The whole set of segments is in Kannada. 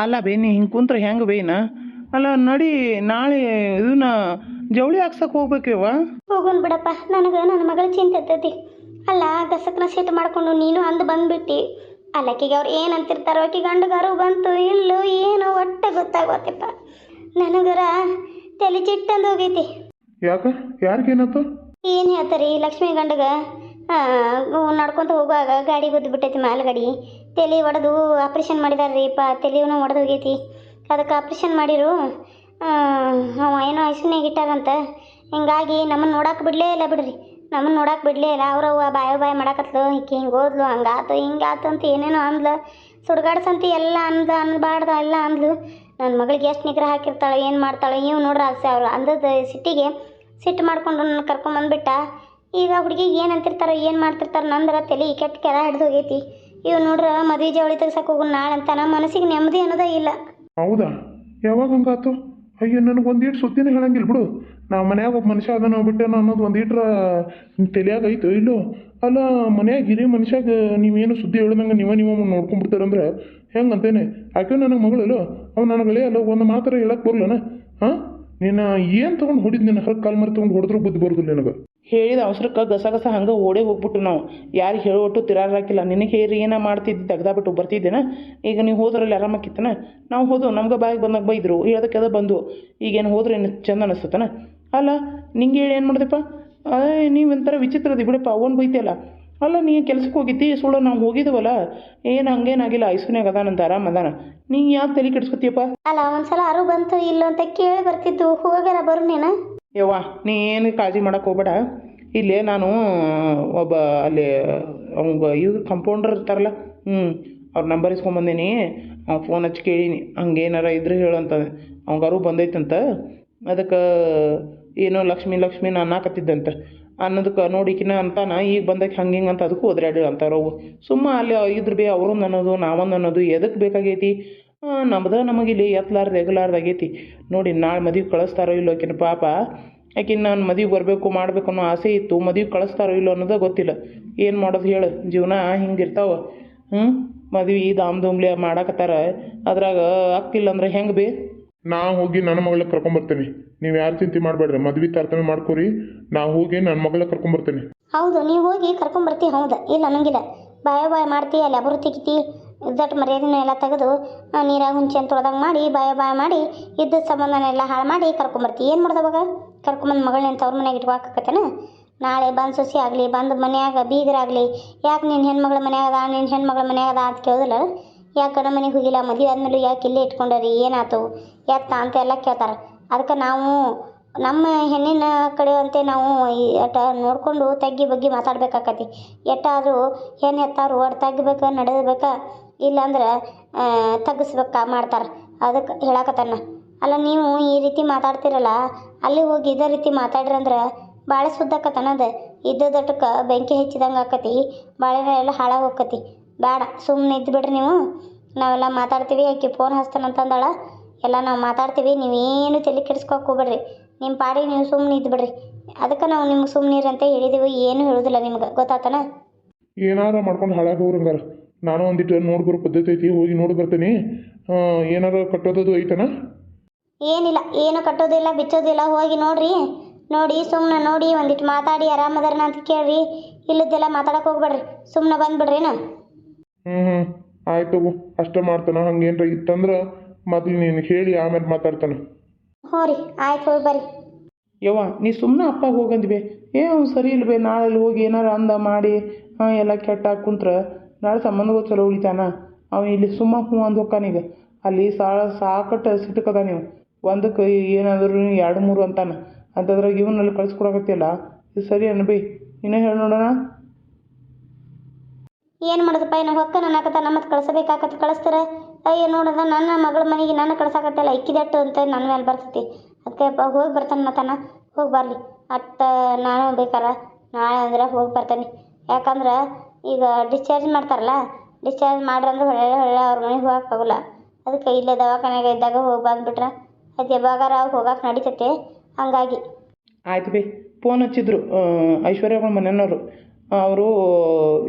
ಅಲ್ಲ ಬೇನಿ ಹಿಂಗೆ ಕುಂತ್ರೆ ಹೆಂಗೆ ಬೇನ ಅಲ್ಲ ನಡಿ ನಾಳೆ ಇದನ್ನ ಜವಳಿ ಹಾಕ್ಸಕ್ಕೆ ಹೋಗ್ಬೇಕೇವ. ಹೋಗೋಣ ಬಿಡಪ್ಪ, ನನಗೆ ನನ್ನ ಮಗಳ ಚಿಂತೆ ಇರ್ತೈತಿ. ಅಲ್ಲ ಗಸಕ್ನ ಸಿಟ್ಟು ಮಾಡ್ಕೊಂಡು ನೀನು ಅಂದು ಬಂದ್ಬಿಟ್ಟು ಅಲ್ಲಕ್ಕಿಗೆ ಅವ್ರು ಏನು ಅಂತಿರ್ತಾರೋ ಆಕಿ ಗಂಡಗಾರು ಬಂತು ಇಲ್ಲೋ ಏನೋ ಒಟ್ಟೆ ಗೊತ್ತಾಗೋತಪ್ಪ. ನನಗರ ತಲೆ ಚಿಟ್ಟಂದು ಹೋಗೈತಿ. ಯಾಕೆ ಯಾರಿಗೇನಾಯ್ತು? ಏನು ಹೇಳ್ತಾರೆ ಲಕ್ಷ್ಮಿ ಗಂಡಗ ನಡ್ಕೊತ ಹೋಗುವಾಗ ಗಾಡಿ ಗುದ್ದು ಬಿಟ್ಟೈತಿ ಮಾಲ್ಗಾಡಿ. ತಲೆ ಒಡೆದು ಆಪ್ರೇಷನ್ ಮಾಡಿದಾರ್ರಿಪ್ಪ, ತಲೆಯೂ ಒಡೆದು ಹೋಗೈತಿ. ಅದಕ್ಕೆ ಆಪ್ರೇಷನ್ ಮಾಡಿರು. ಅವ ಏನೋ ಐಸಿನ್ಯಾಗ ಇಟ್ಟಾರಂತ. ಹಿಂಗಾಗಿ ನಮ್ಮನ್ನು ನೋಡಕ್ಕೆ ಬಿಡಲೇ ಇಲ್ಲ ಬಿಡ್ರಿ, ನಮ್ಮನ್ನು ನೋಡಕ್ಕೆ ಬಿಡಲೇ ಇಲ್ಲ. ಅವ್ರವ್ವ ಬಾಯ ಮಾಡಾಕತ್ಲು, ಈಕೆ ಹಿಂಗೆ ಹೋದ್ಲು, ಹಂಗಾತು ಹಿಂಗಾತು ಅಂತ ಏನೇನೋ ಅಂದ್ಲು. ಸುಡ್ಗಾಡ್ಸಂತಿ ಎಲ್ಲ ಅನ್ಬಾರ್ದು ಎಲ್ಲ ಅಂದ್ಲು. ನನ್ನ ಮಗಳಿಗೆ ಎಷ್ಟು ನಿಗ್ರಹ ಹಾಕಿರ್ತಾಳೆ, ಏನು ಮಾಡ್ತಾಳೆ ಇವು ನೋಡ್ರಿ. ಅವ್ರು ಅಂದದ ಸಿಟ್ಟಿಗೆ ಸಿಟ್ಟು ಮಾಡ್ಕೊಂಡು ನನ್ನ ಕರ್ಕೊಂಬಂದ್ಬಿಟ್ಟ. ಈಗ ಹುಡುಗಿಗೆ ಏನು ಅಂತಿರ್ತಾರೋ ಏನು ಮಾಡ್ತಿರ್ತಾರೆ ನಂದ್ರೆ ತಲೆ ಕೆಟ್ಟ ಕೆರ ಹಿಡ್ದು ಹೋಗೈತಿ. ಇವು ನೋಡ್ರ ಮದುವೆ ಜವಳಿ ತೆಗ್ಸಕ್ಕೆ ಹೋಗೋಣ ನಾಳೆ ಅಂತ ನಮ್ಮ ಮನಸ್ಸಿಗೆ ನೆಮ್ಮದಿ ಅನ್ನೋದೇ ಇಲ್ಲ. ಹೌದಾ? ಯಾವಾಗ ಹಂಗಾತು? ಅಯ್ಯೋ ನನಗೆ ಒಂದೀಟು ಸುದ್ದಿನೇ ಹೇಳಂಗಿಲ್ಲ ಬಿಡು. ನಾವು ಮನ್ಯಾಗ ಒಬ್ಬ ಮನುಷ್ಯ ಅದನ್ನು ಬಿಟ್ಟೇನೋ ಅನ್ನೋದು ಒಂದೀಟ್ರ ತಲೆಯಾಗ ಐತೋ ಇಲ್ಲೋ. ಅಲ್ಲ ಮನ್ಯಾಗ ಹಿರಿಯ ಮನುಷ್ಯಾಗ ನೀವೇನು ಸುದ್ದಿ ಹೇಳ್ದಂಗೆ ನೀವು ನೋಡ್ಕೊಂಡ್ಬಿಡ್ತಾರಂದ್ರೆ ಹೆಂಗೆ ಅಂತೇನೆ. ಆಕೆ ನನಗೆ ಮಗಳಲ್ಲೋ ಅವ್ನು ನನಗಳೇ ಅಲ್ಲ, ಒಂದು ಮಾತ್ರ ಹೇಳಕ್ಕೆ ಬರಲನ? ಹಾಂ ನೀನು ಏನು ತೊಗೊಂಡು ಹೊಡಿದ್ ನಿನ್ನ ಹರಕ್ಕೆ ಕಾಲು ಮರಿ ತೊಗೊಂಡು ಹೊಡೆದ್ರೂ ಬುದ್ಧಿ ಬರೋದಿಲ್ಲ ನನಗೆ. ಹೇಳಿದ ಅವಸರಕ್ಕೆ ಗಸ ಹಂಗೆ ಓಡೇ ಹೋಗ್ಬಿಟ್ಟು ನಾವು ಯಾರಿಗೆ ಹೇಳೋಟ್ಟು ತಿರಾರಾಕಿಲ್ಲ. ನಿನಗೆ ಹೇರಿ ಏನೋ ಮಾಡ್ತಿದ್ದು ತೆಗ್ದಾಬಿಟ್ಟು ಬರ್ತಿದ್ದೇನೆ. ಈಗ ನೀವು ಹೋದ್ರಲ್ಲಿ ಆರಾಮಾಕಿತ್ತನ? ನಾವು ಹೋದವು ನಮ್ಗೆ ಬಾಯಿಗೆ ಬಂದಾಗ ಬೈದರು, ಹೇಳೋದಕ್ಕೆ ಬಂದು ಈಗೇನು ಹೋದ್ರೆ ಏನು ಚಂದ ಅನಿಸ್ತತನ? ಅಲ್ಲ ನಿಂಗೆ ಹೇಳಿ ಏನು ಮಾಡಿದೆಪ್ಪ? ನೀವಂಥರ ವಿಚಿತ್ರದಿ ಬಿಡಪ್ಪ, ಅವನು ಬೈತಿಯಲ್ಲ. ಅಲ್ಲ ನೀ ಕೆಲ್ಸಕ್ಕೆ ಹೋಗಿದ್ದಿ ಸುಳ್ಳು, ನಾವು ಹೋಗಿದ್ದೀವಲ್ಲ, ಏನು ಹಂಗೇನಾಗಿಲ್ಲ, ಐಸ್ನ್ಯಾಗ ಅದಾನಂತ ಆರಾಮ ಅದಾನ. ನೀ ಯಾಕೆ ತಲೆ ಕೆಡ್ಸ್ಕೊತೀಯಪ್ಪ? ಅಲ್ಲ ಒಂದ್ಸಲ ಅರು ಬಂತು ಇಲ್ಲೋ ಅಂತ ಕೇಳಿ ಬರ್ತಿದ್ದು, ಹೋಗ್ಯಾರ ಬರು ನೀನು. ಯವ್ವ ನೀ ಏನು ಕಾಳಜಿ ಮಾಡೋಕೆ ಹೋಗ್ಬೇಡ. ಇಲ್ಲೇ ನಾನು ಒಬ್ಬ ಅಲ್ಲಿ ಅವಂಗೆ ಇವ್ರು ಕಂಪೌಂಡರ್ ಇರ್ತಾರಲ್ಲ, ಅವ್ರ ನಂಬರ್ ಇಸ್ಕೊಂಬಂದೀನಿ. ಅವ್ನು ಫೋನ್ ಹಚ್ಚಿ ಕೇಳೀನಿ, ಹಂಗೇನಾರ ಇದ್ರೆ ಹೇಳಂತಂದೆ. ಅವಂಗಾರು ಬಂದೈತಂತ. ಅದಕ್ಕೆ ಏನೋ ಲಕ್ಷ್ಮಿ ನಾನು ಅನ್ನಕತ್ತಿದ್ದಂತೆ. ಅನ್ನೋದಕ್ಕೆ ನೋಡಿಕಿನ ಅಂತಾನ ಈಗ ಬಂದಕ್ಕೆ ಹಂಗೆ ಹಿಂಗೆ ಅಂತ ಅದಕ್ಕೂ ಒದ್ರಾಡಿ ಅಂತಾರವು. ಸುಮ್ಮ ಅಲ್ಲಿ ಇದ್ರ ಬೇ ಅವ್ರೊಂದು ಅನ್ನೋದು ನಾವೊಂದು ಅನ್ನೋದು ಎದಕ್ಕೆ ಬೇಕಾಗೈತಿ? ನಮಗಿಲ್ಲಿ ಎಗ್ಲಾರ್ದಾಗೈತಿ ನೋಡಿ. ನಾಳೆ ಮದುವೆ ಕಳಿಸ್ತಾರೋ ಇಲ್ಲೋ ಆಕಿನ ಪಾಪ. ಆಕಿನ ನಾನು ಮದುವೆ ಬರಬೇಕು ಮಾಡಬೇಕು ಅನ್ನೋ ಆಸೆ ಇತ್ತು. ಮದುವೆ ಕಳಿಸ್ತಾರೋ ಇಲ್ಲೋ ಅನ್ನೋದೇ ಗೊತ್ತಿಲ್ಲ. ಏನು ಮಾಡೋದು ಹೇಳು, ಜೀವನ ಹಿಂಗಿರ್ತಾವ. ಮದುವೆ ದಾಮ್ದುಮ್ಲಿ ಮಾಡಾಕತ್ತಾರ, ಅದ್ರಾಗ ಅಕ್ಕಿಲ್ಲ ಅಂದ್ರೆ ಹೆಂಗೆ ಬೇ? ನಾ ಹೋಗಿ ನನ್ನ ಮಗಳನ್ನ ಕರ್ಕೊಂಬರ್ತೇನೆ. ನೀವು ಯಾರು ಚಿಂತೆ ಮಾಡಬೇಡ್ರಿ, ಮದ್ವೆ ತಾರತಮ್ಯ ಮಾಡ್ಕೊರಿ. ನಾ ಹೋಗಿ ನನ್ನ ಮಗಳನ್ನ ಕರ್ಕೊಂಬರ್ತೇನೆ. ಹೌದು ನೀವು ಹೋಗಿ ಕರ್ಕೊಂಬರ್ತಿ. ಹೌದು ಇಲ್ಲ ಅನ್ನಂಗಿಲ್ಲ. ಬಾಯ ಮಾಡ್ತಿ ಅಲ್ಲಿ ಅಬರು ತೆಗಿತಿ ದಟ್ ಮರ್ಯಾದೆನ ಎಲ್ಲ ತೆಗೆದು ನೀರಾಗ ಹುಂಚೆ ಅಂತ ತೊಳ್ದಂಗೆ ಮಾಡಿ ಬಾಯ ಮಾಡಿ ಇದ್ದ ಸಂಬಂಧನೆಲ್ಲ ಹಾಳು ಮಾಡಿ ಕರ್ಕೊಂಬರ್ತಿ. ಏನು ಮಾಡ್ದವಾಗ ಕರ್ಕೊಂಬಂದು ಮಗಳನ್ನ ಅವ್ರ ಮನೆಯಾಗ ಇಟ್ಕೊಕತ್ತೇನ? ನಾಳೆ ಬಂದು ಸೊಸಿ ಆಗಲಿ ಬಂದು ಮನ್ಯಾಗ ಬೀಗರಾಗಲಿ ಯಾಕೆ ನಿನ್ನ ಹೆಣ್ಮಗಳ ಮನ್ಯಾಗದ ನಿನ್ನ ಹೆಣ್ಮಗಳ ಮನ್ಯಾಗದ ಅಂತ ಕೇಳೋದಿಲ್ಲ. ಯಾಕೆ ಗಂಡ ಮನೆಗೆ ಹೋಗಿಲ್ಲ, ಮದುವೆ ಆದ್ಮೇಲೆ ಯಾಕೆ ಇಲ್ಲೇ ಇಟ್ಕೊಂಡರಿ, ಏನಾಯ್ತು ಎತ್ತ ಅಂತ ಎಲ್ಲ ಕೇಳ್ತಾರೆ. ಅದಕ್ಕೆ ನಾವು ನಮ್ಮ ಹೆಣ್ಣಿನ ಕಡೆಯಂತೆ ನಾವು ಎಟ್ಟ ನೋಡಿಕೊಂಡು ತಗ್ಗಿ ಬಗ್ಗೆ ಮಾತಾಡ್ಬೇಕಾಕತಿ. ಎಟ್ಟಾದರೂ ಹೆಣ್ಣು ಹೆತ್ತಾರು ಒಟ್ಟು ತಗ್ಬೇಕು ನಡೆಯಬೇಕಾ, ಇಲ್ಲಾಂದ್ರೆ ತಗ್ಗಿಸ್ಬೇಕಾ ಮಾಡ್ತಾರೆ. ಅದಕ್ಕೆ ಹೇಳಕತ್ತಾನ. ಅಲ್ಲ ನೀವು ಈ ರೀತಿ ಮಾತಾಡ್ತಿರಲ್ಲ, ಅಲ್ಲಿ ಹೋಗಿ ಇದೇ ರೀತಿ ಮಾತಾಡ್ರಂದ್ರೆ ಭಾಳ ಸುದ್ದಾಕತ್ತನದು. ಇದ್ದದಟ್ಟಕ್ಕೆ ಬೆಂಕಿ ಹೆಚ್ಚಿದಂಗೆ ಆಕತಿ, ಬಾಳೆನ ಎಲ್ಲ ಹಾಳಾಗಿ ಹೋಗ್ಕತಿ. ಬೇಡ ಸುಮ್ಮನೆ ಇದ್ದು ಬಿಡ್ರಿ ನೀವು. ನಾವೆಲ್ಲ ಮಾತಾಡ್ತೀವಿ, ಆಕೆ ಫೋನ್ ಹಚ್ತಾನಂತಂದಾಳ, ಎಲ್ಲ ನಾವು ಮಾತಾಡ್ತೀವಿ. ನೀವೇನು ತಲೆ ಕೆಡಿಸ್ಕೊಕ್ ಹೋಗ್ಬೇಡ್ರಿ, ನಿಮ್ಮ ಪಾಡಿಗೆ ನೀವು ಸುಮ್ಮನೆ ಇದ್ದು ಬಿಡ್ರಿ. ಅದಕ್ಕೆ ನಾವು ನಿಮ್ಗೆ ಸುಮ್ಮನಿರಿ ಅಂತ ಹೇಳಿದೀವಿ. ಏನು ಹೇಳೋದಿಲ್ಲ ನಿಮ್ಗೆ, ಗೊತ್ತಾತನ? ಏನಾರ ಮಾಡ್ಕೊಂಡು ಹಾಳಾಗಿ ಹೋಗ್ರಂಗಾರ. ನಾನು ಒಂದಿಟ್ಟು ನೋಡ್ಬರೋ ಪದ್ಧತಿ ಐತಿ, ಹೋಗಿ ನೋಡಿ ಬರ್ತೀನಿ. ಏನಾರ ಕಟ್ಟೋದದು ಐತನ? ಏನಿಲ್ಲ, ಏನು ಕಟ್ಟೋದಿಲ್ಲ ಬಿಚ್ಚೋದಿಲ್ಲ. ಹೋಗಿ ನೋಡ್ರಿ, ನೋಡಿ ಸುಮ್ಮನೆ ನೋಡಿ ಒಂದಿಟ್ಟು ಮಾತಾಡಿ ಆರಾಮದಾರನ ಅಂತ ಕೇಳ್ರಿ. ಇಲ್ಲದ್ದೆಲ್ಲ ಮಾತಾಡಕ್ಕೆ ಹೋಗ್ಬೇಡ್ರಿ, ಸುಮ್ಮನೆ ಬಂದುಬಿಡ್ರಿನ. ಆಯ್ತು ಅಷ್ಟೇ ಮಾಡ್ತಾನ. ಹಂಗೇನ್ರ ಇತ್ತಂದ್ರೆ ಮೊದಲು ನೀನು ಹೇಳಿ ಆಮೇಲೆ ಮಾತಾಡ್ತಾನೆ. ಹ್ಞೂ ರೀ ಆಯ್ತು, ಹೋಗಿ ಬರ್ರಿ. ಯವ್ವ ನೀ ಸುಮ್ಮನೆ ಅಪ್ಪಾಗ ಹೋಗಂದ್ಬೇ. ಅವ್ನು ಸರಿ ಇಲ್ವೇ? ನಾಳೆ ಹೋಗಿ ಏನಾರು ಅಂದ ಮಾಡಿ ಎಲ್ಲ ಕೆಟ್ಟಾಗಿ ಕುಂತ್ರೆ ನಾಳೆ ಸಂಬಂಧಗಳು ಚಲೋ ಉಳಿತಾನ. ಅವನು ಇಲ್ಲಿ ಸುಮ್ಮ ಹ್ಞೂ ಅಂದು ಹೋಗ್ಕಾನೀಗ. ಅಲ್ಲಿ ಸಾಕಟ್ಟು ಸಿಟ್ಟಕ್ಕದ ನೀವು ಒಂದಕ್ಕೆ ಏನಾದರೂ 2-3 ಅಂತಾನ. ಅಂತದ್ರಾಗ ಇವನಲ್ಲಿ ಕಳಿಸ್ಕೊಡಕತ್ತಿಲ್ಲ, ಇದು ಸರಿ ಅನ್ಬೇ. ಇನ್ನೇ ಹೇಳಿ ನೋಡೋಣ. ಏನು ಮಾಡೋದಪ್ಪ, ಏನು ಹೊಕ್ಕ ನನ್ನ ಮತ್ತೆ ಕಳಿಸಬೇಕಾಗತ್ತೆ. ಕಳಿಸ್ತಾರೆ ಅಯ್ಯೋ ನೋಡೋದ ನನ್ನ ಮಗಳ ಮನೆಗೆ ನಾನು ಕಳ್ಸಾಕತ್ತಲ್ಲ ಇಕ್ಕಿದಟ್ಟು ಅಂತ ನನ್ನ ಮೇಲೆ ಬರ್ತೈತಿ. ಅದಕ್ಕೆ ಹೋಗಿ ಬರ್ತಾನೆ ಮತ್ತಾನ. ಹೋಗಿ ಬರಲಿ ಅಟ್ಟ ನಾನು ಬೇಕಾರ ನಾಳೆ ಅಂದ್ರೆ ಹೋಗಿ ಬರ್ತಾನೆ. ಯಾಕಂದ್ರೆ ಈಗ ಡಿಸ್ಚಾರ್ಜ್ ಮಾಡ್ತಾರಲ್ಲ, ಡಿಸ್ಚಾರ್ಜ್ ಮಾಡ್ರಂದ್ರೆ ಹೊಳ್ಳೆ ಅವ್ರ ಮನೆಗೆ ಹೋಗೋಕ್ಕಾಗಲ್ಲ. ಅದಕ್ಕೆ ಇಲ್ಲೇ ದವಾಖಾನೆಗೆ ಇದ್ದಾಗ ಹೋಗಿ ಬಂದುಬಿಟ್ರೆ ಅದು ಯಾವಾಗಾರ ಹೋಗಕ್ಕೆ ನಡೀತೈತೆ. ಹಂಗಾಗಿ ಆಯ್ತು ಬೇ. ಫೋನ್ ಹಚ್ಚಿದ್ರು ಐಶ್ವರ್ಯಗಳ ಮನೆಯವರು. ಅವರು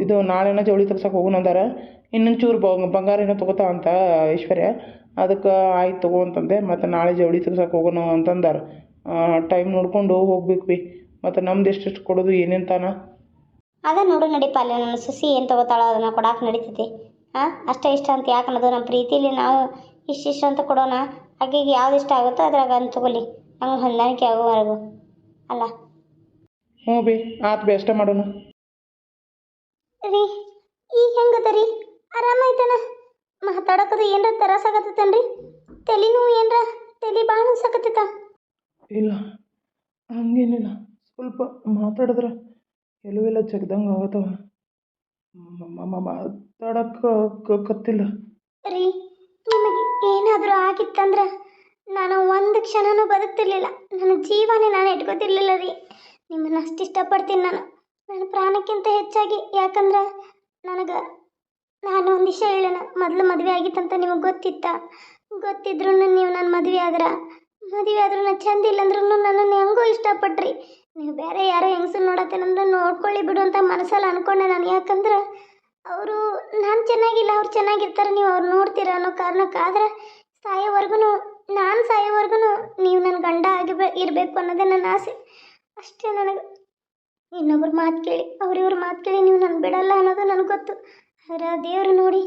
ಇದು ನಾಳೆನ ಜವಳಿ ತೆಗ್ಸಕ್ಕೆ ಹೋಗೋಣ ಅಂದಾರ. ಇನ್ನೊಂದು ಚೂರು ಬಂಗಾರ ಏನೋ ತೊಗೋತಾ ಅಂತ ಐಶ್ವರ್ಯ. ಅದಕ್ಕೆ ಆಯ್ತು ತಗೋ ಅಂತಂದೆ. ಮತ್ತು ನಾಳೆ ಜವಳಿ ತೆಗ್ಸಕ್ಕೆ ಹೋಗೋಣ ಅಂತಂದಾರೆ. ಟೈಮ್ ನೋಡ್ಕೊಂಡು ಹೋಗ್ಬೇಕು ಬಿ. ಮತ್ತು ನಮ್ದು ಎಷ್ಟೆಷ್ಟು ಕೊಡೋದು ಏನೇನು ತಾನ. ಅದ ನೋಡು ನಡಿಪ ಅಲ್ಲಿ ನನ್ನ ಸೊಸಿ ಏನು ತಗೋತಾಳ ಅದನ್ನು ಕೊಡಾಕೆ ನಡೀತೈತಿ. ಹಾಂ ಅಷ್ಟ ಇಷ್ಟ ಅಂತ ಯಾಕೆ ಅನ್ನೋದು ನಮ್ಮ ಪ್ರೀತಿಲಿ ನಾವು ಇಷ್ಟಿಷ್ಟ ಅಂತ ಕೊಡೋಣ. ಹಾಗಾಗಿ ಯಾವ್ದು ಇಷ್ಟ ಆಗುತ್ತೋ ಅದ್ರಾಗ ಅಂತ ತಗೊಳ್ಳಿ, ಹಂಗೆ ಹೊಂದಾಣಿಕೆ ಆಗೋವರೆಗೂ ಅಲ್ಲ. ಹ್ಞೂ ಬಿ ಆತು ಬಿ, ಅಷ್ಟೇ ಮಾಡೋಣ. ರೀ ಈಗ ಹೆಂಗದ ರೀ? ಆರಾಮಾಯ್ತಾನ? ಮಾತಾಡೋಕದು ಏನರ ತರಾಸಾಗತ್ತೇನ್ರಿ? ತಲೆ ನೋವು ಏನರ? ತಲೆ ಭಾಳ ನುಸಾಕತ್ತೈತ? ಇಲ್ಲ ಹಂಗೇನಿಲ್ಲ, ಸ್ವಲ್ಪ ಮಾತಾಡಿದ್ರೆ ಎಲ್ಲವೆಲ್ಲ ಜಗ್ದಂಗೆ ಆಗತ್ತವ. ಮಾತಾಡಕ್ಕೆ ಕತ್ತಿಲ್ಲ. ರೀ ನಿಮಗೆ ಏನಾದರೂ ಆಗಿತ್ತಂದ್ರೆ ನಾನು ಒಂದು ಕ್ಷಣನೂ ಬದುಕ್ತಿರ್ಲಿಲ್ಲ. ನನ್ನ ಜೀವನೇ ನಾನು ಇಟ್ಕೋತಿರ್ಲಿಲ್ಲ ರೀ. ನಿಮ್ಮನ್ನು ಅಷ್ಟು ಇಷ್ಟಪಡ್ತೀನಿ ನಾನು, ನನ್ನ ಪ್ರಾಣಕ್ಕಿಂತ ಹೆಚ್ಚಾಗಿ. ಯಾಕಂದ್ರೆ ನಾನು ಒಂದು ವಿಷಯ ಹೇಳೋಣ. ಮೊದಲು ಮದುವೆ ಆಗಿತ್ತಂತ ನಿಮಗೆ ಗೊತ್ತಿದ್ರು ನೀವು ನನ್ನ ಮದುವೆ ಆದ್ರೂ ನಾನು ಚಂದ ಇಲ್ಲಂದ್ರೂ ನನ್ನನ್ನು ಹೆಂಗೋ ಇಷ್ಟಪಟ್ರಿ. ನೀವು ಬೇರೆ ಯಾರೋ ಹೆಂಗಸರು ನೋಡತ್ತೇನಂದ್ರೆ ನೋಡ್ಕೊಳ್ಳಿ ಬಿಡು ಅಂತ ಮನಸ್ಸಲ್ಲಿ ಅಂದ್ಕೊಂಡೆ ನಾನು. ಯಾಕಂದ್ರೆ ಅವರು ನಾನು ಚೆನ್ನಾಗಿಲ್ಲ, ಅವ್ರು ಚೆನ್ನಾಗಿರ್ತಾರೆ, ನೀವು ಅವ್ರು ನೋಡ್ತೀರ ಅನ್ನೋ ಕಾರಣಕ್ಕಾದ್ರೆ ನಾನು ಸಾಯೋವರೆಗೂ ನೀವು ನನ್ನ ಗಂಡ ಇರಬೇಕು ಅನ್ನೋದೇ ನನ್ನ ಆಸೆ ಅಷ್ಟೇ. ನನಗೆ ಇನ್ನೊಬ್ರು ಮಾತು ಕೇಳಿ ಅವ್ರಿವ್ರ ಮಾತು ಕೇಳಿ ನೀವು ನನ್ನ ಬಿಡಲ್ಲ ಅನ್ನೋದು ನನಗೆ ಗೊತ್ತು. ಆದರೆ ದೇವರು ನೋಡಿ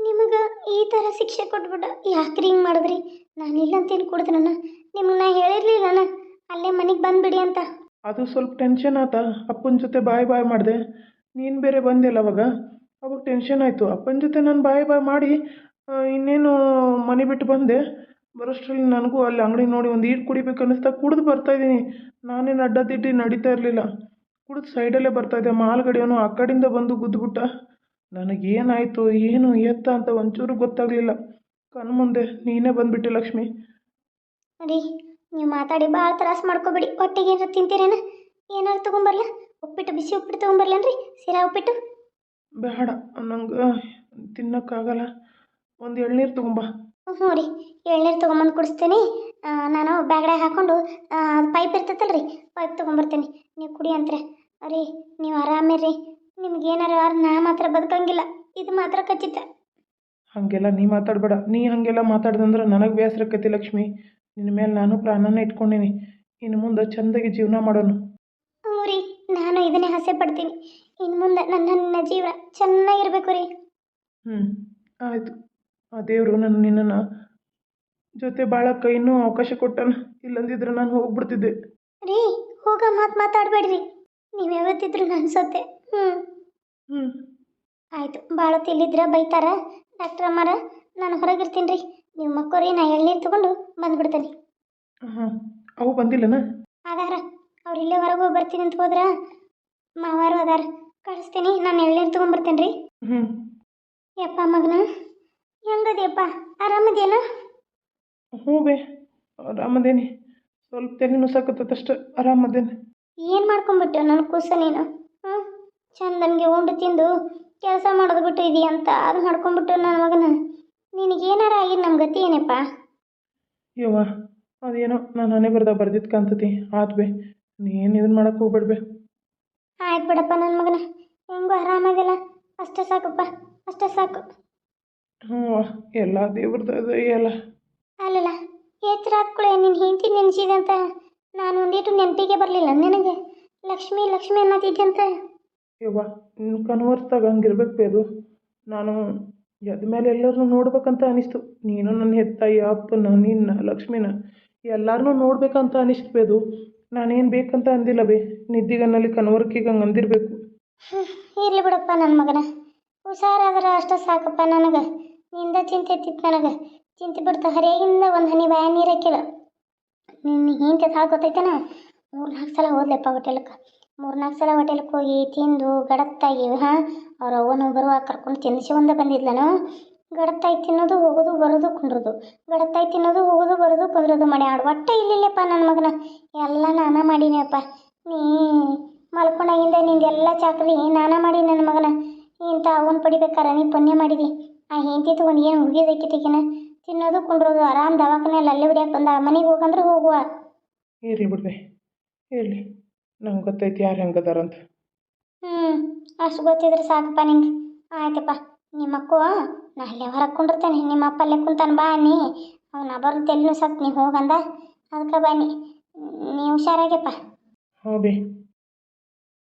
ನಿಮಗೆ ಈ ಥರ ಶಿಕ್ಷೆ ಕೊಟ್ಬಿಟ್ಟ. ಯಾಕ್ರಿ ಹಿಂಗೆ ಮಾಡಿದ್ರಿ? ನಾನು ಇಲ್ಲಂತೇನು ಕೊಡ್ತೀನಣ್ಣ, ನಿಮ್ಗೆ ನಾ ಹೇಳಿರ್ಲಿಲ್ಲಣ್ಣ ಅಲ್ಲೇ ಮನೆಗೆ ಬಂದುಬಿಡಿ ಅಂತ. ಅದು ಸ್ವಲ್ಪ ಟೆನ್ಷನ್ ಆತ. ಅಪ್ಪನ ಜೊತೆ ಬಾಯ್ ಮಾಡಿದೆ, ನೀನು ಬೇರೆ ಬಂದಿಲ್ಲ ಅವಾಗ ಟೆನ್ಷನ್ ಆಯಿತು. ಅಪ್ಪನ ಜೊತೆ ನಾನು ಬಾಯ್ ಮಾಡಿ ಇನ್ನೇನು ಮನೆ ಬಿಟ್ಟು ಬಂದೆ. ಬರೋಷ್ಟರಲ್ಲಿ ನನಗೂ ಅಲ್ಲಿ ಅಂಗಡಿ ನೋಡಿ ಒಂದು ಈಟ್ ಕುಡಿಬೇಕು ಅನ್ನಿಸ್ತಾ ಕುಡಿದು ಬರ್ತಾಯಿದ್ದೀನಿ. ನಾನೇನು ಅಡ್ಡದಿಡ್ಡಿ ನಡೀತಾ ಇರಲಿಲ್ಲ, ಕುಡಿದು ಸೈಡಲ್ಲೇ ಬರ್ತಾಯಿದ್ದೆ. ಮಾಲ್ಗಡೆಯವನು ಆ ಕಡೆಯಿಂದ ಬಂದು ಗುದ್ದುಬಿಟ್ಟ. ನನಗೇನಾಯಿತು ಏನು ಎತ್ತ ಅಂತ ಒಂಚೂರು ಗೊತ್ತಾಗಲಿಲ್ಲ. ಕಣ್ಮುಂದೆ ನೀನೇ ಬಂದುಬಿಟ್ಟೆ ಲಕ್ಷ್ಮಿ. ರೀ ನೀವು ಮಾತಾಡಿ ಭಾಳ ತ್ರಾಸ ಮಾಡ್ಕೊಬೇಡಿ. ಹೊಟ್ಟೆಗೆ ಏನಾರು ತಿಂತೀರೇನ? ಏನಾರು ತೊಗೊಂಬರ್ಲ? ಉಪ್ಪಿಟ್ಟು, ಬಿಸಿ ಉಪ್ಪಿಟ್ಟು ತೊಗೊಂಬರ್ಲೇನ್ರಿ? ಸಿರಾ ಉಪ್ಪಿಟ್ಟು? ಬೇಡ, ನಂಗೆ ತಿನ್ನೋಕ್ಕಾಗಲ್ಲ. ಒಂದು ಎಳ್ನೀರು ತೊಗೊಂಬ. ಹ್ಞೂ ರೀ, ಎಳ್ನೀರು ತೊಗೊಂಬಂದು ಕುಡಿಸ್ತೀನಿ. ನಾನು ಬ್ಯಾಗ್ಡ್ಯಾಗ ಹಾಕ್ಕೊಂಡು ಅದು ಪೈಪ್ ಇರ್ತೈತಲ್ಲ ರೀ, ಪೈಪ್ ತೊಗೊಂಬರ್ತೀನಿ, ನೀವು ಕುಡಿ ಅಂತ್ರೆ. ರೀ ನೀವು ಆರಾಮಿರ್ರಿ. ನಿಮ್ಗೇನಾರು ನಾ ಮಾತ್ರ ಬದುಕಂಗಿಲ್ಲ, ಇದು ಮಾತ್ರ ಖಚಿತ. ಹಾಗೆಲ್ಲ ನೀ ಮಾತಾಡಬೇಡ. ನೀ ಹಾಗೆಲ್ಲ ಮಾತಾಡ್ದಂದ್ರೆ ನನಗೆ ಬೇಸರಕ್ಕೈತಿ ಲಕ್ಷ್ಮಿ. ನಿನ್ನ ಮೇಲೆ ನಾನು ಪ್ರಾಣನ ಇಟ್ಕೊಂಡೀನಿ. ಇನ್ನು ಮುಂದೆ ಚೆಂದಾಗಿ ಜೀವನ ಮಾಡೋಣ. ಹ್ಞೂ ರೀ, ನಾನು ಇದನ್ನೇ ಆಸೆ ಪಡ್ತೀನಿ. ಇನ್ನು ಮುಂದೆ ನನ್ನ ಜೀವನ ಚೆನ್ನಾಗಿರ್ಬೇಕು ರೀ. ಆಯಿತು. ಆ ದೇವರು ನಿನ್ನನ್ನು ಜೊತೆ ಬಾಳಕ್ಕೆ ಇನ್ನೂ ಅವಕಾಶ ಕೊಟ್ಟಾನ. ಇಲ್ಲಂದಿದ್ರೆ ನಾನು ಹೋಗ್ಬಿಡ್ತಿದ್ದೆ. ರೀ ಹೋಗ ಮಾತಾಡಬೇಡ್ರಿ. ನೀವು ಯಾವತ್ತಿದ್ರು ನನ್ನ ಸೊತ್ತೆ. ಆಯಿತು. ಭಾಳ ತಿಲ್ಲಿದ್ರೆ ಬೈತಾರ ಡಾಕ್ಟ್ರ್ ಅಮ್ಮಾರ. ನಾನು ಹೊರಗಿರ್ತೀನಿ ರೀ, ನೀವು ಮಕ್ಕೋರಿ. ನಾ ಎಳ್ನೀರು ತೊಗೊಂಡು ಬಂದ್ಬಿಡ್ತೇನೆ. ಅವು ಬಂದಿಲ್ಲನ? ಅದಾರ, ಅವ್ರು ಇಲ್ಲೇ ಹೊರಗೆ ಹೋಗಿ ಬರ್ತೀನಿ ಅಂತ ಹೋದ್ರ. ಮಾವಾರು ಅದಾರ, ಕಳಿಸ್ತೀನಿ. ನಾನು ಎಳ್ನೀರು ತೊಗೊಂಬರ್ತೇನೆ ರೀ. ಯಪ್ಪ ಮಗನ, ಹೆಂಗದಿಯಪ್ಪ? ಆರಾಮದೇನ? ಹ್ಞೂ ಬೇ, ಆರಾಮದೇನಿ. ಸ್ವಲ್ಪ ತಲೆ ನುಸಾಕತ್ತಷ್ಟೆ, ಆರಾಮದೇನೆ. ಏನು ಮಾಡ್ಕೊಂಬಿಟ್ಟು ನನ್ನ ಕೂಸ ನೀನು? ಚಂದನ್ಗೆ ಉಂಡು ತಿಂದು ಕೆಲಸ ಮಾಡೋದು ಬಿಟ್ಟು ಇದೆಯಂತ ಅದು ಮಾಡ್ಕೊಂಬಿಟ್ಟು ನನ್ನ ಮಗನ. ನಿನಗೇನಾರ ಆಗಿದ್ದು ನಮ್ಮ ಗತಿ ಏನಪ್ಪ? ಯವ್ವ, ಅದೇನೋ ನಾನು ಹಣೆ ಬರ್ದಿದ್ದು ಕಾಣ್ತತಿ. ಆತು ಬೇ, ನೀನು ಇದನ್ನು ಮಾಡಕ್ಕೆ ಹೋಗ್ಬೇಡ್ಬೇ. ಆಯ್ತು ಬಿಡಪ್ಪ ನನ್ನ ಮಗನ, ಹೆಂಗೂ ಆರಾಮದಿಲ್ಲ, ಅಷ್ಟೇ ಸಾಕಪ್ಪ, ಅಷ್ಟೇ ಸಾಕು. ಎಲ್ಲ ದೇವ್ರದ್ದು ಎಲ್ಲ. ಅಲ್ಲಲ್ಲ, ಎಚ್ಚರ ಹಾಕ್ಕೊಳ್ಳೆ. ನಿನ್ನ ಹೆಂಡತಿ ನೆನೆಸಿದೆ ಅಂತ ನಾನು ಒಂದಿಟ್ಟು ನೆನಪಿಗೆ ಬರಲಿಲ್ಲ ನಿನಗೆ. ಲಕ್ಷ್ಮಿ ಲಕ್ಷ್ಮಿ ಅನ್ನತ್ತಿದ್ದೆ ಅಂತ. ಯವ್ವ, ನಿನ್ನ ಕನ್ವರ್ಸ್ದಾಗ ಹಂಗಿರ್ಬೇಕು ಬೇ. ಅದು ನಾನು ಎದ್ದ ಮೇಲೆ ಎಲ್ಲರನ್ನೂ ನೋಡ್ಬೇಕಂತ ಅನಿಸ್ತು. ನೀನು ನನ್ನ ಹೆತ್ತಾಯಿ, ಅಪ್ಪನ, ನಿನ್ನ, ಲಕ್ಷ್ಮಿನ ಎಲ್ಲರನ್ನೂ ನೋಡ್ಬೇಕಂತ ಅನಿಸ್ತು ಬೇ. ಅದು ನಾನೇನು ಬೇಕಂತ ಅಂದಿಲ್ಲ ಬೇ. ನಿದ್ದಿಗನ್ನಲ್ಲಿ ಕನ್ವರ್ಕಿಗೆ ಹಂಗೆ ಅಂದಿರಬೇಕು. ಇರಲಿ ಬಿಡಪ್ಪ ನನ್ನ ಮಗನ, ಹುಷಾರಾದ್ರೆ ಅಷ್ಟೇ ಸಾಕಪ್ಪ. ನನಗೆ ನಿಂದ ಚಿಂತೆ ಇತ್ತಿತ್ತು. ನನಗೆ ಚಿಂತೆ ಬಿಡ್ತಾ ಹರಿಯಾಗಿಂದ ಒಂದು ಹನಿ ಬಾಯ ನೀರು ಹಾಕಿಲ್ಲ. ನಿನ್ನ ಹಿಂತೆ ಸಾಕು ಗೊತ್ತೈತೇನ? 3-4 ಸಲ ಹೋದ್ಲೆಪ್ಪ ಹೋಟೆಲ್ಗೆ. 3-4 ಸಲ ಹೋಟೆಲ್ಗೆ ಹೋಗಿ ತಿಂದು ಗಡತ್ತಾಗಿ ಅವ್ರ ಅವ್ವನು ಬರುವಾಗ ಕರ್ಕೊಂಡು ತಿನ್ನಿಸ್ಕೊಂಡ ಬಂದಿದ್ಲನು. ಗಡತ್ತಾಯಿ ತಿನ್ನೋದು ಹೋಗೋದು ಬರೋದು ಕುಂಡ್ರೋದು, ಗಡತ್ತಾಯಿ ತಿನ್ನೋದು ಹೋಗೋದು ಬರೋದು ಕುಂದ್ರೋದು ಮಾಡಿ ಒಟ್ಟೆ ಇಲ್ಲಿಲ್ಲಪ್ಪ ನನ್ನ ಮಗನ. ಎಲ್ಲ ನಾನ ಮಾಡೀನಿಯಪ್ಪ. ನೀ ಮಲ್ಕೊಂಡಾಗಿಂದ ನಿಂದೆಲ್ಲ ಚಾಕ್ರಿ ನಾನ ಮಾಡಿ ನನ್ನ ಮಗನ. ಇಂಥ ಅವನು ಪಡಿಬೇಕಾರ ನೀ ಪುಣ್ಯ ಮಾಡಿದಿ. ಆ ಹೆಂಡತಿ ತೊಗೊಂಡು ಏನು ಮುಗಿಯೋದಕ್ಕಿನ ತಿನ್ನೋದು ಕುಂಡ್ರೋದು ಆರಾಮ್ ದವಾಖಾನೆಯಲ್ಲಿ ಅಲ್ಲೇ ಬಿಡಿಯಕ್ಕೆ ಬಂದ. ಮನೆಗೆ ಹೋಗಂದ್ರೆ ಹೋಗುವ. ಇರಲಿ ಬಿಡ್ಬೇ, ಇರಲಿ. ನಂಗೆ ಗೊತ್ತೈತಿ ಯಾರು ಹೆಂಗದಾರಂತ. ಅಷ್ಟು ಗೊತ್ತಿದ್ರೆ ಸಾಕಪ್ಪ ನಿಂಗೆ. ಆಯ್ತಪ್ಪ, ನಿಮ್ಮ ಅಕ್ಕ ನಾ ಇಲ್ಲೇ ಹೊರಗೆ ಕುಂಡಿರ್ತೇನೆ, ನಿಮ್ಮ ಅಪ್ಪ ಅಲ್ಲೇ ಕುಂತಾನ, ಬಾ ನೀ ನಾ ಬರೋದು ಎಲ್ಲಿ ಸತ್ ನೀ ಹೋಗಂದ, ಅದಕ್ಕೆ ಬನ್ನಿ, ನೀವು ಹುಷಾರಾಗ್ಯಪ್ಪ. ಹ್ಞೂ ಬಿ.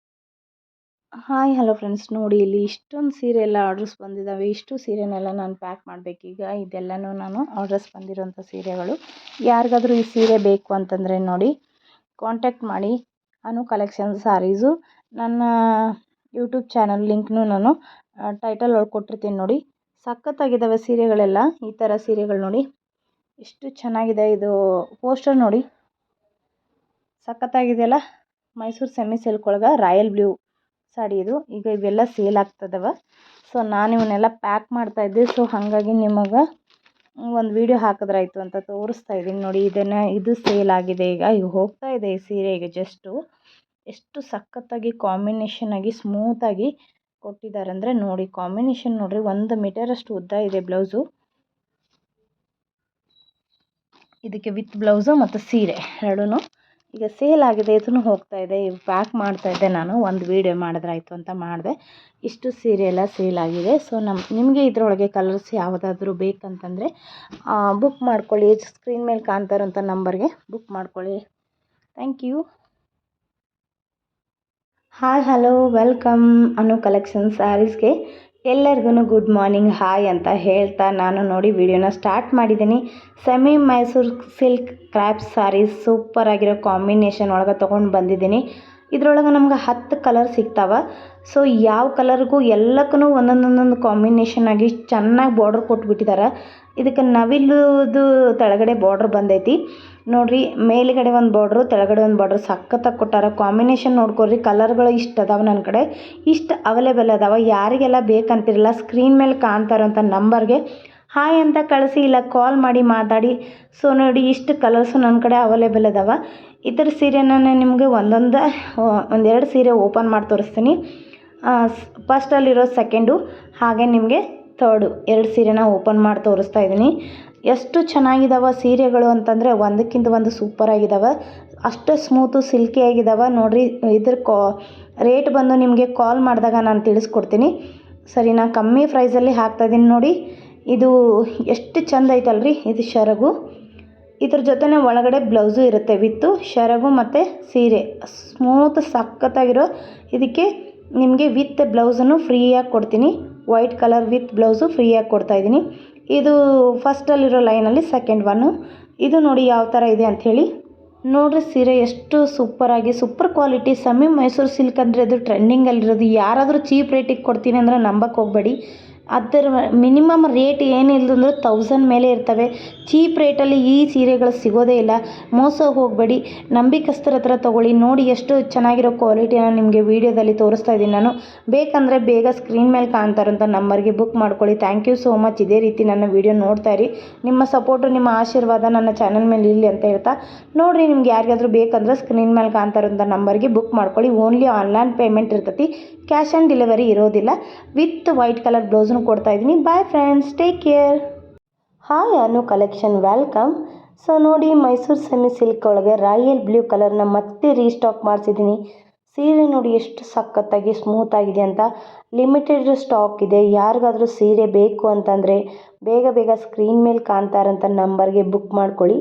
ಹಾಯ್ ಹಲೋ ಫ್ರೆಂಡ್ಸ್, ನೋಡಿ ಇಲ್ಲಿ ಇಷ್ಟೊಂದು ಸೀರೆ ಎಲ್ಲ ಆರ್ಡರ್ಸ್ ಬಂದಿದ್ದಾವೆ. ಇಷ್ಟು ಸೀರೆನೆಲ್ಲ ನಾನು ಪ್ಯಾಕ್ ಮಾಡಬೇಕೀಗ. ಇದೆಲ್ಲನೂ ನಾನು ಆರ್ಡರ್ಸ್ ಬಂದಿರೋಂಥ ಸೀರೆಗಳು. ಯಾರಿಗಾದರೂ ಈ ಸೀರೆ ಬೇಕು ಅಂತಂದರೆ ನೋಡಿ ಕಾಂಟ್ಯಾಕ್ಟ್ ಮಾಡಿ. ಅನು ಕಲೆಕ್ಷನ್ ಸ್ಯಾರೀಸು ನನ್ನ ಯೂಟ್ಯೂಬ್ ಚಾನಲ್ ಲಿಂಕ್ನು ನಾನು ಟೈಟಲ್ ಒಳಗೆ ಕೊಟ್ಟಿರ್ತೀನಿ ನೋಡಿ. ಸಖತ್ತಾಗಿದ್ದಾವೆ ಸೀರೆಗಳೆಲ್ಲ. ಈ ಥರ ಸೀರೆಗಳು ನೋಡಿ ಎಷ್ಟು ಚೆನ್ನಾಗಿದೆ. ಇದು ಪೋಸ್ಟರ್ ನೋಡಿ ಸಖತ್ತಾಗಿದೆಯಲ್ಲ. ಮೈಸೂರು ಸೆಮಿ ಸಿಲ್ಕ್ ಒಳಗೆ ರಾಯಲ್ ಬ್ಲೂ ಸಾಡಿ ಇದು. ಈಗ ಇವೆಲ್ಲ ಸೇಲ್ ಆಗ್ತದವ. ಸೊ ನಾನು ಇವನ್ನೆಲ್ಲ ಪ್ಯಾಕ್ ಮಾಡ್ತಾಯಿದ್ದೆ. ಸೊ ಹಾಗಾಗಿ ನಿಮಗೆ ಒಂದು ವಿಡಿಯೋ ಹಾಕಿದ್ರಾಯ್ತು ಅಂತ ತೋರಿಸ್ತಾ ಇದ್ದೀನಿ ನೋಡಿ. ಇದು ಸೇಲ್ ಆಗಿದೆ. ಈಗ ಹೋಗ್ತಾ ಇದೆ ಈ ಸೀರೆ. ಈಗ ಎಷ್ಟು ಸಖತ್ತಾಗಿ ಕಾಂಬಿನೇಷನ್ ಆಗಿ ಸ್ಮೂತಾಗಿ ಕೊಟ್ಟಿದ್ದಾರೆ ಅಂದರೆ ನೋಡಿ. ಕಾಂಬಿನೇಷನ್ ನೋಡ್ರಿ, 1 ಮೀಟರಷ್ಟು ಉದ್ದ ಇದೆ ಬ್ಲೌಸು. ಇದಕ್ಕೆ ವಿತ್ ಬ್ಲೌಸು ಮತ್ತು ಸೀರೆ ಎರಡೂ ಈಗ ಸೇಲ್ ಆಗಿದೆ. ಇದನ್ನು ಹೋಗ್ತಾ ಇದೆ. ಈಗ ಪ್ಯಾಕ್ ಮಾಡ್ತಾ ಇದ್ದೆ ನಾನು. ಒಂದು ವೀಡಿಯೋ ಮಾಡಿದ್ರಾಯ್ತು ಅಂತ ಮಾಡಿದೆ. ಇಷ್ಟು ಸೀರೆ ಎಲ್ಲ ಸೇಲ್ ಆಗಿದೆ. ಸೊ ನಿಮಗೆ ಇದರೊಳಗೆ ಕಲರ್ಸ್ ಯಾವುದಾದ್ರೂ ಬೇಕಂತಂದರೆ ಬುಕ್ ಮಾಡ್ಕೊಳ್ಳಿ. ಸ್ಕ್ರೀನ್ ಮೇಲೆ ಕಾಣ್ತಾ ಇರೋಂಥ ನಂಬರ್ಗೆ ಬುಕ್ ಮಾಡ್ಕೊಳ್ಳಿ. Thank you. Hi hello welcome Anu collection ಸ್ಯಾರೀಸ್ಗೆ ಎಲ್ಲರಿಗೂ ಗುಡ್ ಮಾರ್ನಿಂಗ್ ಹಾಯ್ ಅಂತ ಹೇಳ್ತಾ ನಾನು ನೋಡಿ ವಿಡಿಯೋನ ಸ್ಟಾರ್ಟ್ ಮಾಡಿದ್ದೀನಿ. Semi Mysore silk craft sarees super ಆಗಿರೋ ಕಾಂಬಿನೇಷನ್ ಒಳಗೆ ತೊಗೊಂಡು ಬಂದಿದ್ದೀನಿ. ಇದರೊಳಗೆ ನಮ್ಗೆ 10 ಕಲರ್ ಸಿಗ್ತಾವೆ. ಸೊ ಯಾವ ಕಲರ್ಗೂ ಎಲ್ಲಕ್ಕೂ ಒಂದೊಂದೊಂದೊಂದು ಕಾಂಬಿನೇಷನ್ ಆಗಿ ಚೆನ್ನಾಗಿ ಬಾರ್ಡ್ರ್ ಕೊಟ್ಬಿಟ್ಟಿದ್ದಾರೆ. ಇದಕ್ಕೆ ನವಿಲುದು ಕೆಳಗಡೆ ಬಾರ್ಡ್ರ್ ಬಂದೈತಿ ನೋಡಿರಿ. ಮೇಲುಗಡೆ ಒಂದು ಬಾರ್ಡ್ರು, ಕೆಳಗಡೆ ಒಂದು ಬಾರ್ಡ್ರು ಸಖತ್ತಾಗಿ ಕೊಟ್ಟಾರ. ಕಾಂಬಿನೇಷನ್ ನೋಡ್ಕೊಳ್ರಿ. ಕಲರ್ಗಳು ಇಷ್ಟು ಅದಾವೆ ನನ್ನ ಕಡೆ, ಇಷ್ಟು ಅವೈಲೇಬಲ್ ಅದಾವೆ. ಯಾರಿಗೆಲ್ಲ ಬೇಕಂತಿರಲ್ಲ ಸ್ಕ್ರೀನ್ ಮೇಲೆ ಕಾಣ್ತಾ ಇರೋಂಥ ನಂಬರ್ಗೆ ಹಾಯ್ ಅಂತ ಕಳಿಸಿ, ಇಲ್ಲ ಕಾಲ್ ಮಾಡಿ ಮಾತಾಡಿ. ಸೊ ನೋಡಿ ಇಷ್ಟು ಕಲರ್ಸು ನನ್ನ ಕಡೆ ಅವೈಲೇಬಲ್ ಅದಾವೆ. ಇದರ ಸೀರೆನ ನಿಮಗೆ ಒಂದೆರಡು ಸೀರೆ ಓಪನ್ ಮಾಡಿ ತೋರಿಸ್ತೀನಿ. ಫಸ್ಟಲ್ಲಿರೋ ಸೆಕೆಂಡು ಹಾಗೆ ನಿಮಗೆ ಥರ್ಡು 2 ಸೀರೆನ ಓಪನ್ ಮಾಡಿ ತೋರಿಸ್ತಾ ಇದ್ದೀನಿ. ಎಷ್ಟು ಚೆನ್ನಾಗಿದ್ದಾವೆ ಸೀರೆಗಳು ಅಂತಂದರೆ ಒಂದಕ್ಕಿಂತ ಒಂದು ಸೂಪರ್ ಆಗಿದ್ದಾವೆ. ಅಷ್ಟು ಸ್ಮೂತು ಸಿಲ್ಕಿ ಆಗಿದ್ದಾವೆ ನೋಡಿರಿ. ಇದ್ರ ರೇಟ್ ಬಂದು ನಿಮಗೆ ಕಾಲ್ ಮಾಡಿದಾಗ ನಾನು ತಿಳಿಸ್ಕೊಡ್ತೀನಿ ಸರಿನಾ. ಕಮ್ಮಿ ಪ್ರೈಸಲ್ಲಿ ಹಾಕ್ತಾಯಿದ್ದೀನಿ ನೋಡಿ. ಇದು ಎಷ್ಟು ಚೆಂದ ಐತಲ್ರಿ. ಇದು ಶರಗು, ಇದ್ರ ಜೊತೆನೇ ಒಳಗಡೆ ಬ್ಲೌಸು ಇರುತ್ತೆ ವಿತ್ತು ಶರಗು ಮತ್ತು ಸೀರೆ ಸ್ಮೂತ್ ಸಖತ್ತಾಗಿರೋ. ಇದಕ್ಕೆ ನಿಮಗೆ ವಿತ್ ಬ್ಲೌಸನ್ನು ಫ್ರೀಯಾಗಿ ಕೊಡ್ತೀನಿ. ವೈಟ್ ಕಲರ್ ವಿತ್ ಬ್ಲೌಸು ಫ್ರೀಯಾಗಿ ಕೊಡ್ತಾಯಿದ್ದೀನಿ. ಇದು ಫಸ್ಟಲ್ಲಿರೋ ಲೈನಲ್ಲಿ ಸೆಕೆಂಡ್ ಒನ್ನು. ಇದು ನೋಡಿ ಯಾವ ಥರ ಇದೆ ಅಂಥೇಳಿ ನೋಡಿರಿ. ಸೀರೆ ಎಷ್ಟು ಸೂಪರಾಗಿ super quality semi Mysore silk ಅಂದರೆ ಅದು ಟ್ರೆಂಡಿಂಗಲ್ಲಿರೋದು. ಯಾರಾದರೂ ಚೀಪ್ ರೇಟಿಗೆ ಕೊಡ್ತೀನಿ ಅಂದರೆ ನಂಬಕ್ಕೆ ಹೋಗಬೇಡಿ. ಅದರ ಮಿನಿಮಮ್ ರೇಟ್ ಏನಿಲ್ಲದಂದ್ರೆ 1000 ಮೇಲೆ ಇರ್ತವೆ. ಚೀಪ್ ರೇಟಲ್ಲಿ ಈ ಸೀರೆಗಳು ಸಿಗೋದೇ ಇಲ್ಲ. ಮೋಸ ಹೋಗಬೇಡಿ, ನಂಬಿಕಸ್ಥರ ಹತ್ರ ತೊಗೊಳ್ಳಿ. ನೋಡಿ ಎಷ್ಟು ಚೆನ್ನಾಗಿರೋ ಕ್ವಾಲಿಟಿನ ನಿಮಗೆ ವೀಡಿಯೋದಲ್ಲಿ ತೋರಿಸ್ತಾ ಇದ್ದೀನಿ ನಾನು. ಬೇಕಂದರೆ ಬೇಗ ಸ್ಕ್ರೀನ್ ಮೇಲೆ ಕಾಣ್ತಾ ಇರೋಂಥ ನಂಬರ್ಗೆ ಬುಕ್ ಮಾಡ್ಕೊಳ್ಳಿ. Thank you so much. ಇದೇ ರೀತಿ ನನ್ನ ವೀಡಿಯೋ ನೋಡ್ತಾ ಇರಿ. ನಿಮ್ಮ ಸಪೋರ್ಟು ನಿಮ್ಮ ಆಶೀರ್ವಾದ ನನ್ನ ಚಾನಲ್ ಮೇಲೆ ಇರಲಿ ಅಂತ ಹೇಳ್ತಾ ನೋಡಿರಿ. ನಿಮ್ಗೆ ಯಾರಿಗಾದ್ರೂ ಬೇಕಂದ್ರೆ ಸ್ಕ್ರೀನ್ ಮೇಲೆ ಕಾಣ್ತಾ ಇರೋಂಥ ನಂಬರ್ಗೆ ಬುಕ್ ಮಾಡ್ಕೊಳ್ಳಿ. ಓನ್ಲಿ ಆನ್ಲೈನ್ ಪೇಮೆಂಟ್ ಇರ್ತೈತಿ, ಕ್ಯಾಶ್ ಆನ್ ಡೆಲಿವರಿ ಇರೋದಿಲ್ಲ. ವಿತ್ ವೈಟ್ ಕಲರ್ ಬ್ಲೌಸ್ನು ಕೊಡ್ತಾ ಇದ್ದೀನಿ. Bye friends, take care. Hi Anu collection welcome. So ನೋಡಿ ಮೈಸೂರು ಸೆಮಿ ಸಿಲ್ಕ್ ಒಳಗೆ ರಾಯಲ್ ಬ್ಲೂ ಕಲರ್ನ ಮತ್ತೆ ರೀಸ್ಟಾಕ್ ಮಾಡಿಸಿದ್ದೀನಿ. ಸೀರೆ ನೋಡಿ ಎಷ್ಟು ಸಖತ್ತಾಗಿ ಸ್ಮೂತ್ ಆಗಿದೆ ಅಂತ. ಲಿಮಿಟೆಡ್ ಸ್ಟಾಕ್ ಇದೆ. ಯಾರಿಗಾದರೂ ಸೀರೆ ಬೇಕು ಅಂತಂದರೆ ಬೇಗ ಸ್ಕ್ರೀನ್ ಮೇಲೆ ಕಾಣ್ತಾ ಇರೋಂಥ ನಂಬರ್ಗೆ ಬುಕ್ ಮಾಡ್ಕೊಳ್ಳಿ.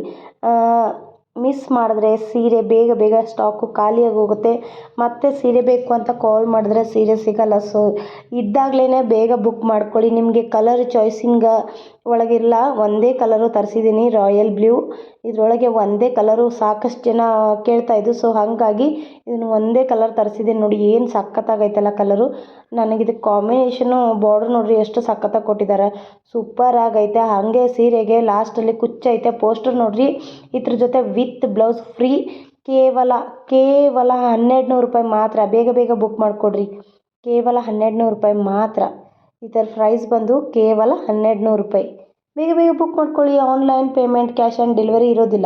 ಮಿಸ್ ಮಾಡಿದ್ರೆ ಸೀರೆ ಬೇಗ ಸ್ಟಾಕು ಖಾಲಿಯಾಗಿ ಹೋಗುತ್ತೆ. ಮತ್ತೆ ಸೀರೆ ಬೇಕು ಅಂತ ಕಾಲ್ ಮಾಡಿದ್ರೆ ಸೀರೆ ಸಿಗಲ್ಲ. ಸೊ ಇದ್ದಾಗಲೇ ಬೇಗ ಬುಕ್ ಮಾಡ್ಕೊಳ್ಳಿ. ನಿಮಗೆ ಕಲರ್ ಚಾಯ್ಸಿಂಗ್ ಒಳಗಿಲ್ಲ, ಒಂದೇ ಕಲರು ತರಿಸಿದ್ದೀನಿ ರಾಯಲ್ ಬ್ಲೂ. ಇದರೊಳಗೆ ಒಂದೇ ಕಲರು ಸಾಕಷ್ಟು ಜನ ಕೇಳ್ತಾಯಿದ್ದು. ಸೊ ಹಾಗಾಗಿ ಇದನ್ನು ಒಂದೇ ಕಲರ್ ತರಿಸಿದ್ದೀನಿ ನೋಡಿ. ಏನು ಸಖತ್ತಾಗೈತಲ್ಲ ಕಲರು. ನನಗಿದು ಕಾಂಬಿನೇಷನು ಬಾರ್ಡ್ರ್ ನೋಡಿರಿ ಎಷ್ಟು ಸಖತ್ತಾಗಿ ಕೊಟ್ಟಿದ್ದಾರೆ. ಸೂಪರ್ ಆಗೈತೆ. ಹಾಗೆ ಸೀರೆಗೆ ಲಾಸ್ಟಲ್ಲಿ ಕುಚ್ಚೈತೆ. ಪೋಸ್ಟರ್ ನೋಡಿರಿ. ಇದ್ರ ಜೊತೆ ವಿತ್ ಬ್ಲೌಸ್ ಫ್ರೀ. ಕೇವಲ 1200 ರೂಪಾಯಿ ಮಾತ್ರ. ಬೇಗ ಬುಕ್ ಮಾಡಿಕೊಡ್ರಿ. ಕೇವಲ 1200 ರೂಪಾಯಿ ಮಾತ್ರ. ಇದರ ಪ್ರೈಸ್ ಬಂದು ಕೇವಲ 1200 ರೂಪಾಯಿ. ಬೇಗ ಬುಕ್ ಮಾಡ್ಕೊಳ್ಳಿ. Online payment, cash on delivery ಇರೋದಿಲ್ಲ.